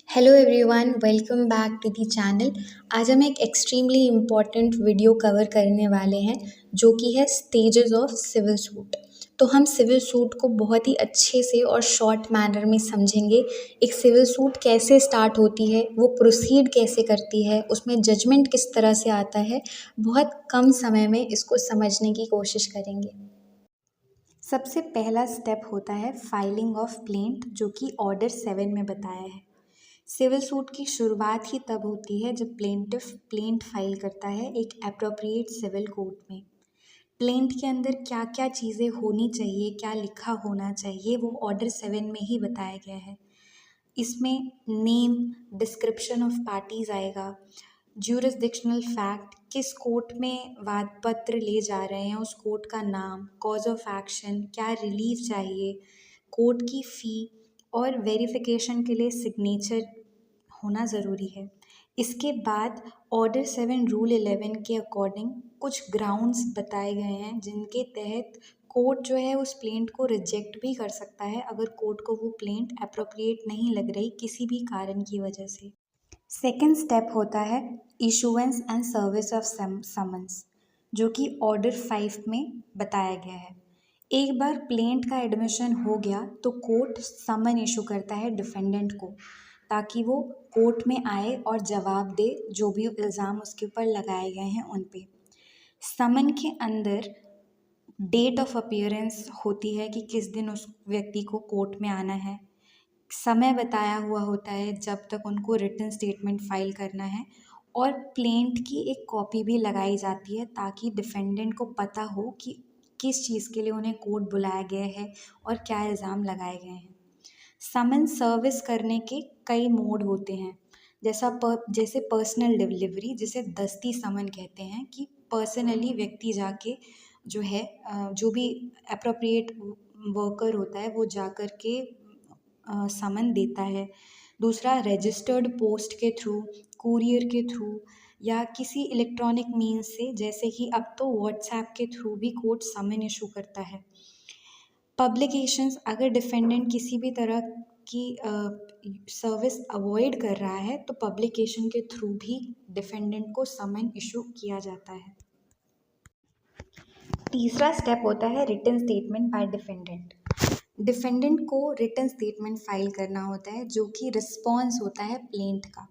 Hello everyone, welcome back to the channel. आज हम एक एक्सट्रीमली इम्पॉर्टेंट वीडियो कवर करने वाले हैं जो कि है स्टेजेस ऑफ सिविल सूट। तो हम सिविल सूट को बहुत ही अच्छे से और शॉर्ट मैनर में समझेंगे। एक सिविल सूट कैसे स्टार्ट होती है, वो प्रोसीड कैसे करती है, उसमें जजमेंट किस तरह से आता है, बहुत कम समय में इसको समझने की कोशिश करेंगे। सबसे पहला स्टेप होता है फाइलिंग ऑफ प्लेंट, जो कि ऑर्डर 7 में बताया है। सिविल सूट की शुरुआत ही तब होती है जब प्लेंटिफ प्लेंट फाइल करता है एक एप्रोप्रिएट सिविल कोर्ट में। प्लेंट के अंदर क्या क्या चीज़ें होनी चाहिए, क्या लिखा होना चाहिए, वो ऑर्डर 7 में ही बताया गया है। इसमें नेम, डिस्क्रिप्शन ऑफ पार्टीज आएगा, ज्यूरिसडिक्शनल फैक्ट, किस कोर्ट में वाद पत्र ले जा रहे हैं उस कोर्ट का नाम, कॉज ऑफ एक्शन, क्या रिलीफ चाहिए, कोर्ट की फ़ी और वेरिफिकेशन के लिए सिग्नेचर होना ज़रूरी है। इसके बाद ऑर्डर 7 रूल 11 के अकॉर्डिंग कुछ ग्राउंड्स बताए गए हैं जिनके तहत कोर्ट जो है उस प्लेंट को रिजेक्ट भी कर सकता है अगर कोर्ट को वो प्लेंट अप्रोप्रिएट नहीं लग रही किसी भी कारण की वजह से। सेकेंड स्टेप होता है issuance and service of summons, जो कि ऑर्डर 5 में बताया गया है। एक बार प्लेंट का एडमिशन हो गया तो कोर्ट समन इशू करता है डिफेंडेंट को, ताकि वो कोर्ट में आए और जवाब दे जो भी इल्ज़ाम उसके ऊपर लगाए गए हैं उन पे। समन के अंदर डेट ऑफ अपीयरेंस होती है कि किस दिन उस व्यक्ति को कोर्ट में आना है, समय बताया हुआ होता है जब तक उनको रिटन स्टेटमेंट फाइल करना है, और प्लेंट की एक कॉपी भी लगाई जाती है ताकि डिफेंडेंट को पता हो कि किस चीज़ के लिए उन्हें कोर्ट बुलाया गया है और क्या इल्ज़ाम लगाए गए हैं। समन सर्विस करने के कई मोड होते हैं, जैसे पर्सनल डिलीवरी, जिसे दस्ती समन कहते हैं, कि पर्सनली व्यक्ति जाके जो है जो भी अप्रोप्रिएट वर्कर होता है वो जा कर के समन देता है। दूसरा रजिस्टर्ड पोस्ट के थ्रू, कुरियर के थ्रू या किसी इलेक्ट्रॉनिक मीन्स से, जैसे कि अब तो व्हाट्सएप के थ्रू भी कोर्ट समन इशू करता है। पब्लिकेशंस, अगर डिफेंडेंट किसी भी तरह की सर्विस अवॉइड कर रहा है तो पब्लिकेशन के थ्रू भी डिफेंडेंट को समन इशू किया जाता है। तीसरा स्टेप होता है written statement by defendant. Defendant को रिटन स्टेटमेंट फाइल करना होता है जो कि रिस्पॉन्स होता है प्लेंट का।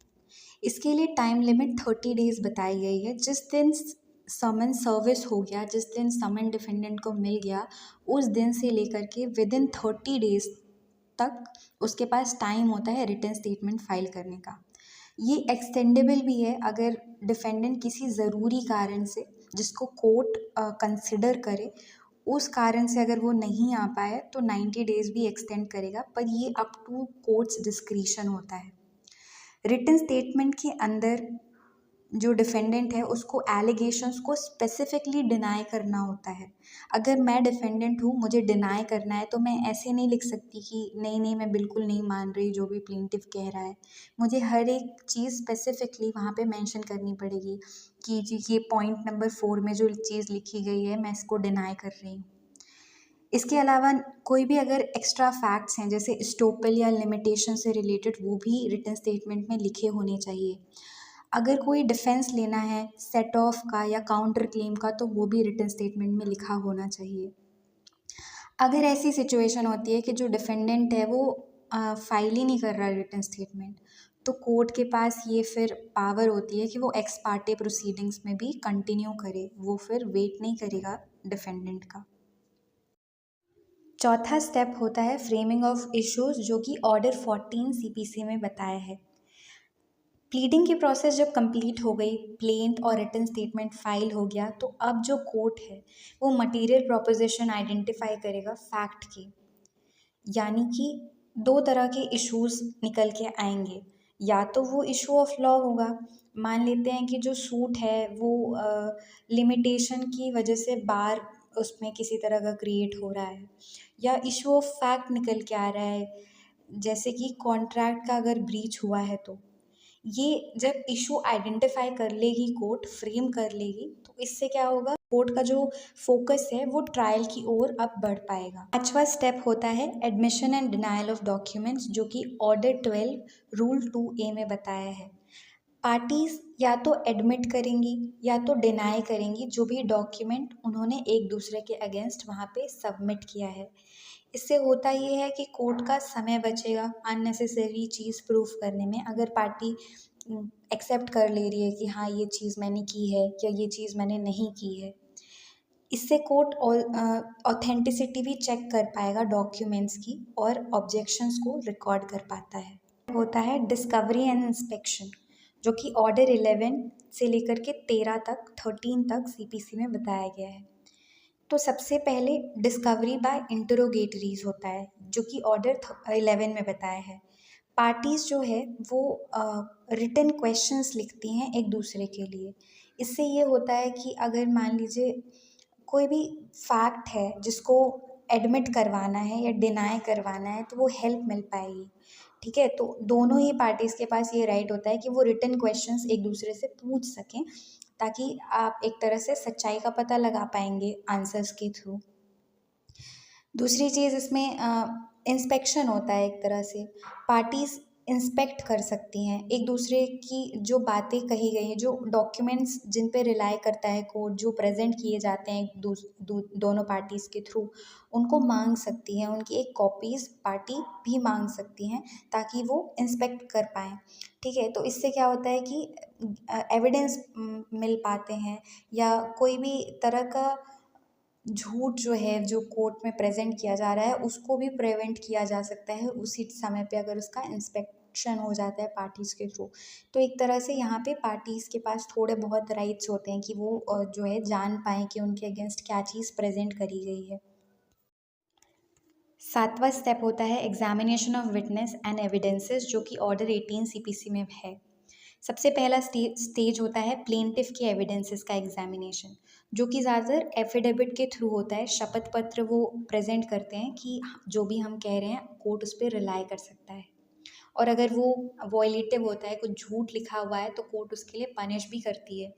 इसके लिए टाइम लिमिट 30 डेज़ बताई गई है। जिस दिन समन सर्विस हो गया, जिस दिन समन डिफेंडेंट को मिल गया, उस दिन से लेकर के विदिन 30 डेज़ तक उसके पास टाइम होता है रिटन स्टेटमेंट फाइल करने का। ये एक्सटेंडेबल भी है अगर डिफेंडेंट किसी ज़रूरी कारण से, जिसको कोर्ट कंसिडर करे, उस कारण से अगर वो नहीं आ पाए तो 90 डेज़ भी एक्सटेंड करेगा, पर ये अप टू कोर्ट्स डिस्क्रिशन होता है। रिटन स्टेटमेंट के अंदर जो डिफेंडेंट है उसको एलिगेशंस को स्पेसिफिकली डिनाई करना होता है। अगर मैं डिफेंडेंट हूँ, मुझे डिनाई करना है, तो मैं ऐसे नहीं लिख सकती कि नहीं नहीं मैं बिल्कुल नहीं मान रही जो भी प्लेंटिफ कह रहा है। मुझे हर एक चीज़ स्पेसिफिकली वहाँ पे मेंशन करनी पड़ेगी कि जी ये पॉइंट नंबर 4 में जो चीज़ लिखी गई है मैं इसको डिनाई कर रही हूँ। इसके अलावा कोई भी अगर एक्स्ट्रा फैक्ट्स हैं जैसे स्टोपल या लिमिटेशन से रिलेटेड, वो भी रिटन स्टेटमेंट में लिखे होने चाहिए। अगर कोई डिफेंस लेना है सेट ऑफ का या काउंटर क्लेम का, तो वो भी रिटन स्टेटमेंट में लिखा होना चाहिए। अगर ऐसी सिचुएशन होती है कि जो डिफेंडेंट है वो फाइल ही नहीं कर रहा रिटन स्टेटमेंट, तो कोर्ट के पास ये फिर पावर होती है कि वो एक्स पार्टे प्रोसीडिंग्स में भी कंटिन्यू करे, वो फिर वेट नहीं करेगा डिफेंडेंट का। चौथा स्टेप होता है फ्रेमिंग ऑफ इश्यूज, जो कि ऑर्डर 14 सीपीसी में बताया है। प्लीडिंग की प्रोसेस जब कंप्लीट हो गई, प्लेंट और रिटन स्टेटमेंट फाइल हो गया, तो अब जो कोर्ट है वो मटेरियल प्रोपोजिशन आइडेंटिफाई करेगा फैक्ट की। यानी कि दो तरह के इश्यूज निकल के आएंगे। या तो वो इशू ऑफ लॉ होगा, मान लेते हैं कि जो सूट है वो लिमिटेशन की वजह से बार उसमें किसी तरह का क्रिएट हो रहा है, या इशू ऑफ फैक्ट निकल के आ रहा है, जैसे कि कॉन्ट्रैक्ट का अगर ब्रीच हुआ है। तो ये जब इशू आइडेंटिफाई कर लेगी कोर्ट, फ्रेम कर लेगी, तो इससे क्या होगा, कोर्ट का जो फोकस है वो ट्रायल की ओर अब बढ़ पाएगा। पांचवा स्टेप होता है admission and denial of documents, जो कि ऑर्डर 12 रूल 2A में बताया है। पार्टीज या तो एडमिट करेंगी या तो डिनाई करेंगी जो भी डॉक्यूमेंट उन्होंने एक दूसरे के अगेंस्ट वहाँ पे सबमिट किया है। इससे होता ये है कि कोर्ट का समय बचेगा अननेसेसरी चीज़ प्रूफ करने में। अगर पार्टी एक्सेप्ट कर ले रही है कि हाँ ये चीज़ मैंने की है या ये चीज़ मैंने नहीं की है, इससे कोर्ट ऑथेंटिसिटी भी चेक कर पाएगा डॉक्यूमेंट्स की और ऑब्जेक्शंस को रिकॉर्ड कर पाता है। होता है डिस्कवरी एंड इंस्पेक्शन, जो कि ऑर्डर 11 से लेकर के 13 तक सीपीसी में बताया गया है। तो सबसे पहले डिस्कवरी बाय इंटरोगेटरीज होता है, जो कि ऑर्डर 11 में बताया है। पार्टीज जो है वो रिटन क्वेश्चंस लिखती हैं एक दूसरे के लिए। इससे ये होता है कि अगर मान लीजिए कोई भी फैक्ट है जिसको एडमिट करवाना है या डिनाई करवाना है तो वो हेल्प मिल पाएगी। ठीक है, तो दोनों ही पार्टीज़ के पास ये राइट होता है कि वो रिटन क्वेश्चंस एक दूसरे से पूछ सकें, ताकि आप एक तरह से सच्चाई का पता लगा पाएंगे आंसर्स के थ्रू। दूसरी चीज़ इसमें इंस्पेक्शन होता है। एक तरह से पार्टीज़ इंस्पेक्ट कर सकती हैं एक दूसरे की जो बातें कही गई हैं, जो डॉक्यूमेंट्स जिन पे रिलाई करता है कोर्ट, जो प्रेजेंट किए जाते हैं दोनों पार्टीज़ के थ्रू, उनको मांग सकती हैं। उनकी एक कॉपीज़ पार्टी भी मांग सकती हैं ताकि वो इंस्पेक्ट कर पाएँ। ठीक है, तो इससे क्या होता है कि एविडेंस मिल पाते हैं, या कोई भी तरह का झूठ जो है जो कोर्ट में प्रेजेंट किया जा रहा है उसको भी प्रिवेंट किया जा सकता है उसी समय पे, अगर उसका इंस्पेक्शन हो जाता है पार्टीज़ के थ्रू। तो एक तरह से यहाँ पे पार्टीज़ के पास थोड़े बहुत राइट्स होते हैं कि वो जो है जान पाएँ कि उनके अगेंस्ट क्या चीज़ प्रेजेंट करी गई है। सातवां स्टेप होता है examination of witness and evidences, जो कि ऑर्डर 18 सीपीसी में है। सबसे पहला स्टेज होता है प्लेंटिफ के एविडेंसेस का एग्जामिनेशन, जो कि ज़्यादातर एफिडेविट के थ्रू होता है। शपथ पत्र वो प्रेजेंट करते हैं कि जो भी हम कह रहे हैं कोर्ट उस पर रिलाई कर सकता है, और अगर वो वॉयलेटिव होता है, कुछ झूठ लिखा हुआ है, तो कोर्ट उसके लिए पनिश भी करती है।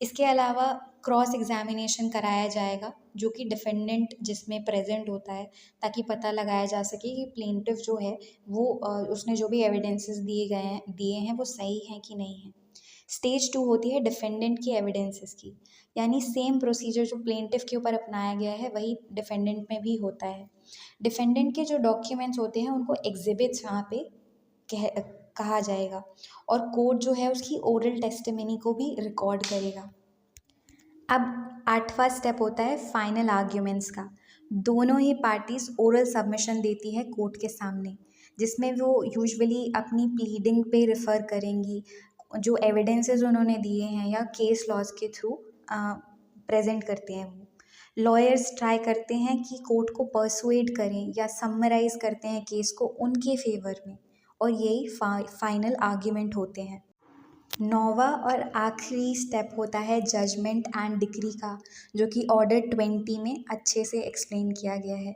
इसके अलावा क्रॉस एग्जामिनेशन कराया जाएगा, जो कि डिफेंडेंट जिसमें प्रेजेंट होता है, ताकि पता लगाया जा सके कि प्लेंटिफ जो है वो उसने जो भी एविडेंसेस दिए हैं वो सही हैं कि नहीं हैं। स्टेज 2 होती है डिफेंडेंट की एविडेंसेस की, यानी सेम प्रोसीजर जो प्लेंटिफ के ऊपर अपनाया गया है वही डिफेंडेंट में भी होता है। डिफेंडेंट के जो डॉक्यूमेंट्स होते हैं उनको एग्जिबिट्स वहाँ पे कहा जाएगा, और कोर्ट जो है उसकी ओरल टेस्टिमनी को भी रिकॉर्ड करेगा। अब आठवां स्टेप होता है फाइनल आर्ग्यूमेंट्स का। दोनों ही पार्टीज ओरल सबमिशन देती है कोर्ट के सामने, जिसमें वो यूजुअली अपनी प्लीडिंग पे रेफ़र करेंगी, जो एविडेंसेस उन्होंने दिए हैं या केस लॉज के थ्रू प्रेजेंट करते हैं। वो लॉयर्स ट्राई करते हैं कि कोर्ट को परसुएड करें या समराइज करते हैं केस को उनके फेवर में, और यही फाइनल आर्ग्यूमेंट होते हैं। नौवां और आखिरी स्टेप होता है जजमेंट एंड डिक्री का, जो कि ऑर्डर 20 में अच्छे से एक्सप्लेन किया गया है।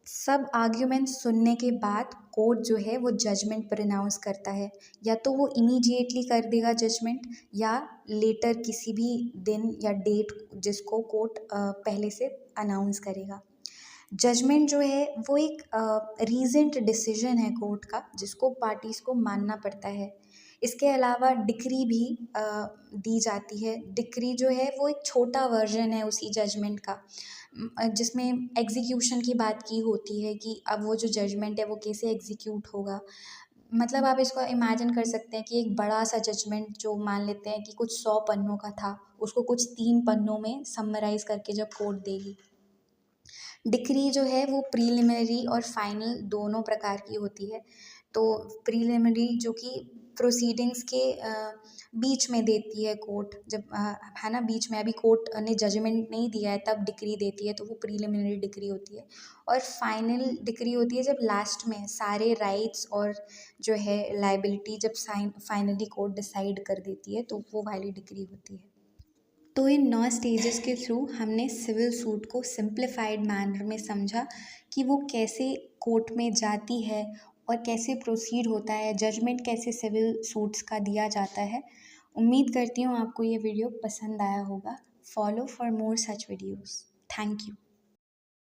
सब आर्ग्यूमेंट सुनने के बाद कोर्ट जो है वो जजमेंट प्रोनाउंस करता है, या तो वो इमीडिएटली कर देगा जजमेंट, या लेटर किसी भी दिन या डेट जिसको कोर्ट पहले से अनाउंस करेगा। जजमेंट जो है वो एक रीजेंट डिसीजन है कोर्ट का, जिसको पार्टीज़ को मानना पड़ता है। इसके अलावा डिक्री भी दी जाती है। डिक्री जो है वो एक छोटा वर्जन है उसी जजमेंट का, जिसमें एग्जीक्यूशन की बात की होती है कि अब वो जो जजमेंट है वो कैसे एग्जीक्यूट होगा। मतलब आप इसको इमेजिन कर सकते हैं कि एक बड़ा सा जजमेंट जो मान लेते हैं कि कुछ 100 पन्नों का था, उसको कुछ 3 पन्नों में समराइज़ करके जब कोर्ट देगी। डिक्री जो है वो प्रीलिमिनरी और फाइनल दोनों प्रकार की होती है। तो प्रीलिमिनरी जो कि प्रोसीडिंग्स के बीच में देती है कोर्ट, जब है ना, बीच में अभी कोर्ट ने जजमेंट नहीं दिया है तब डिक्री देती है, तो वो प्रीलिमिनरी डिक्री होती है। और फाइनल डिक्री होती है जब लास्ट में सारे राइट्स और जो है लाइबिलिटी जब फाइनली कोर्ट डिसाइड कर देती है, तो वो वाली डिक्री होती है। तो इन 9 स्टेजेस के थ्रू हमने सिविल सूट को सिंप्लीफाइड मैनर में समझा कि वो कैसे कोर्ट में जाती है और कैसे प्रोसीड होता है, जजमेंट कैसे सिविल सूट्स का दिया जाता है। उम्मीद करती हूँ आपको ये वीडियो पसंद आया होगा। follow for more such videos. Thank you.